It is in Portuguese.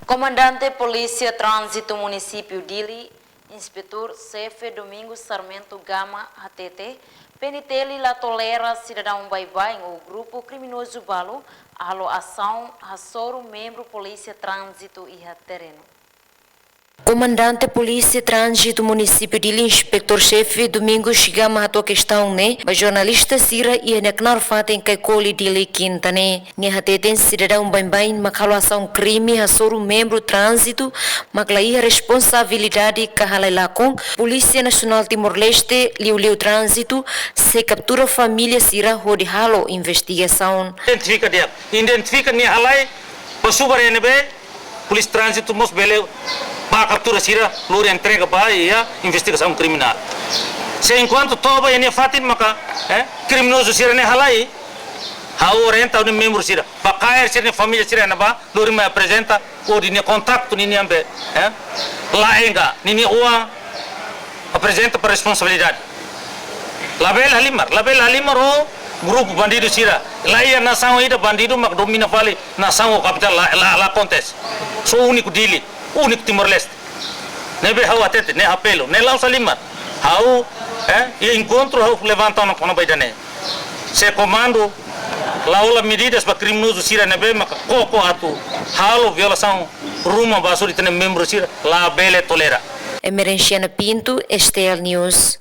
Comandante Polícia Trânsito Município Dili, Inspetor-Chefe Domingos Sarmento Gama, HTT, penitele la tolera cidadão Baibai, o grupo criminoso Balo, a ação, Hassoro, membro Polícia Trânsito e Terreno. Comandante Polícia Trânsito Município de Lins, Inspetor-Chefe Domingos Gama a questão né, a jornalista Sira e a Necnar Fatem Kaikoli de Lei Quinta né, a tem cidadão bem macalação crime a soro membro trânsito, maclaí a responsabilidade cahalai com Polícia Nacional Timor-Leste, Liu Trânsito, se captura família Sira rode halo investigação. Identifica ni halai, pasubar NB, Polícia Trânsito mos bele para captura Sira, lura entrega para a investigação criminal. Se enquanto toba e fatin maka, criminoso Sira ne halai, ha orienta o membro Sira, para cair Sira família Sira na ba, lura me apresenta o de contato ni ambe, lá enga, ni oa apresenta para responsabilidade. Label Halimar o grupo bandido Sira, lá ia nação ida bandido mak domina vale nação o capital lá acontece. Sou o único dili, único Timor-Leste. Nebe hau atete, ne apelo, ne lau Salimar. Hau, e encontro hau levantando com a baidane. Se comando laula medidas para criminoso Sira nebe mak koko atu. Halo violação rumo basuri tene membro Sira, la bele tolera. Emerenciana Pinto, Estel News.